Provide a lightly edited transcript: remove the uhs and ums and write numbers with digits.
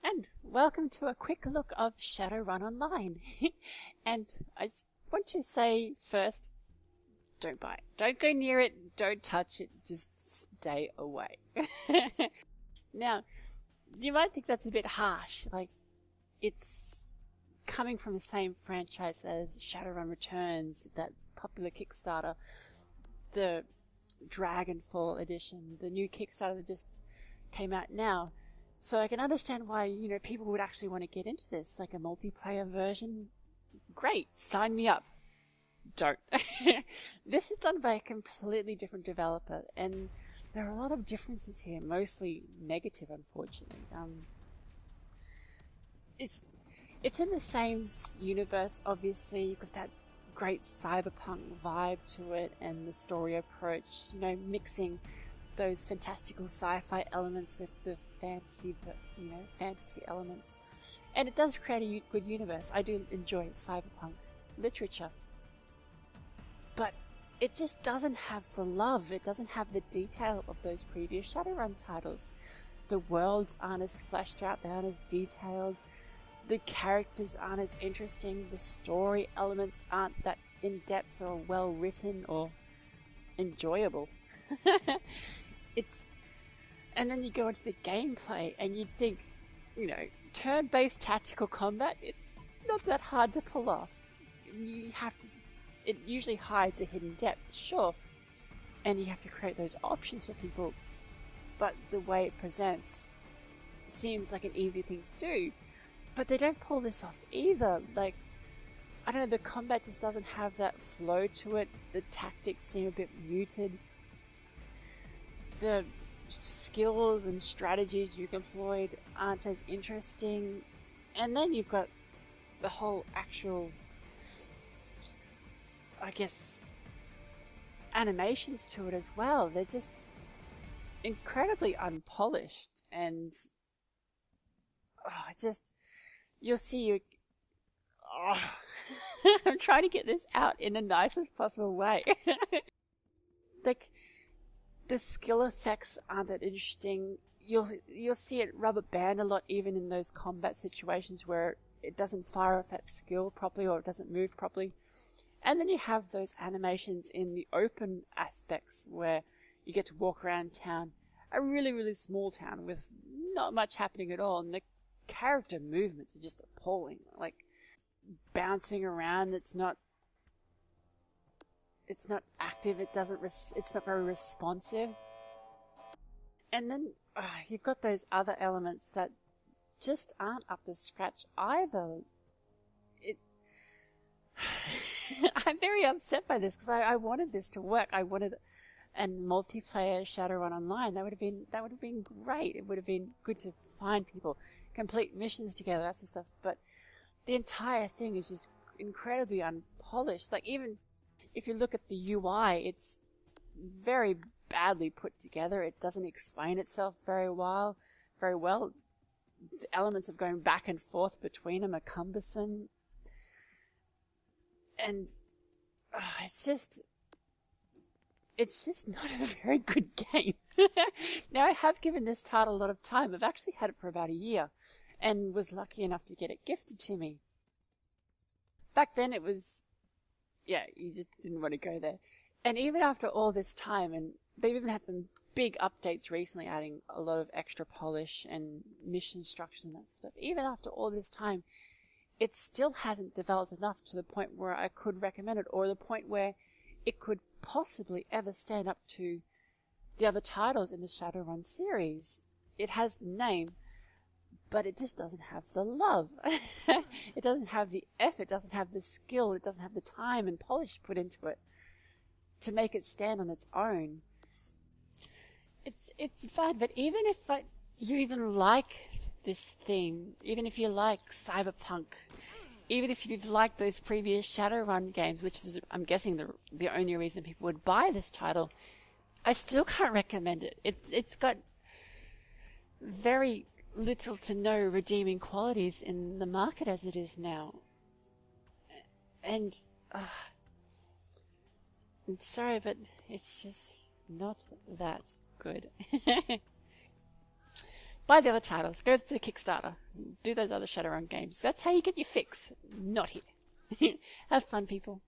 And welcome to a quick look of Shadowrun Online. And I want to say first, don't buy it. Don't go near it, don't touch it, just stay away. Now, you might think that's a bit harsh, like it's coming from the same franchise as Shadowrun Returns, that popular Kickstarter, the Dragonfall edition, the new Kickstarter that just came out now. So I can understand why, people would actually want to get into this, like a multiplayer version. Great, sign me up. Don't. This is done by a completely different developer, and there are a lot of differences here, mostly negative, unfortunately. It's in the same universe, obviously. You've got that great cyberpunk vibe to it, and the story approach, mixing those fantastical sci-fi elements with the fantasy elements. And it does create a good universe. I do enjoy cyberpunk literature. But it just doesn't have the love, it doesn't have the detail of those previous Shadowrun titles. The worlds aren't as fleshed out, they aren't as detailed, the characters aren't as interesting, the story elements aren't that in-depth or well written or enjoyable. And then you go into the gameplay and you'd think, turn-based tactical combat, it's not that hard to pull off. It usually hides a hidden depth, sure, and you have to create those options for people, but the way it presents seems like an easy thing to do, but they don't pull this off either. Like, I don't know, the combat just doesn't have that flow to it, the tactics seem a bit muted, the skills and strategies you've employed aren't as interesting, and then you've got the whole actual, animations to it as well. They're just incredibly unpolished, and you'll see I'm trying to get this out in the nicest possible way. Like, the skill effects aren't that interesting. You'll see it rubber band a lot, even in those combat situations where it doesn't fire off that skill properly or it doesn't move properly. And then you have those animations in the open aspects where you get to walk around town, a really, really small town with not much happening at all, and the character movements are just appalling. Like, bouncing around, it's not active, it's not very responsive. And then you've got those other elements that just aren't up to scratch either. I'm very upset by this because I wanted this to work. I wanted a multiplayer Shadowrun Online. That would have been great. It would have been good to find people, complete missions together, that sort of stuff. But the entire thing is just incredibly unpolished. Like, even if you look at the UI, it's very badly put together. It doesn't explain itself very well. The elements of going back and forth between them are cumbersome. And it's just not a very good game. Now, I have given this title a lot of time. I've actually had it for about a year and was lucky enough to get it gifted to me. Back then it was, you just didn't want to go there. And even after all this time, and they've even had some big updates recently, adding a lot of extra polish and mission structures and that stuff. Even after all this time, it still hasn't developed enough to the point where I could recommend it, or the point where it could possibly ever stand up to the other titles in the Shadowrun series. It has the name, but it just doesn't have the love. It doesn't have the effort, it doesn't have the skill, it doesn't have the time and polish put into it to make it stand on its own. It's bad, but even if you even like this theme, even if you like cyberpunk, even if you've liked those previous Shadowrun games, which is, I'm guessing, the only reason people would buy this title, I still can't recommend it. It's got very little to no redeeming qualities in the market as it is now. And I'm sorry, but it's just not that good. Buy the other titles. Go for the Kickstarter. Do those other Shadowrun games. That's how you get your fix. Not here. Have fun, people.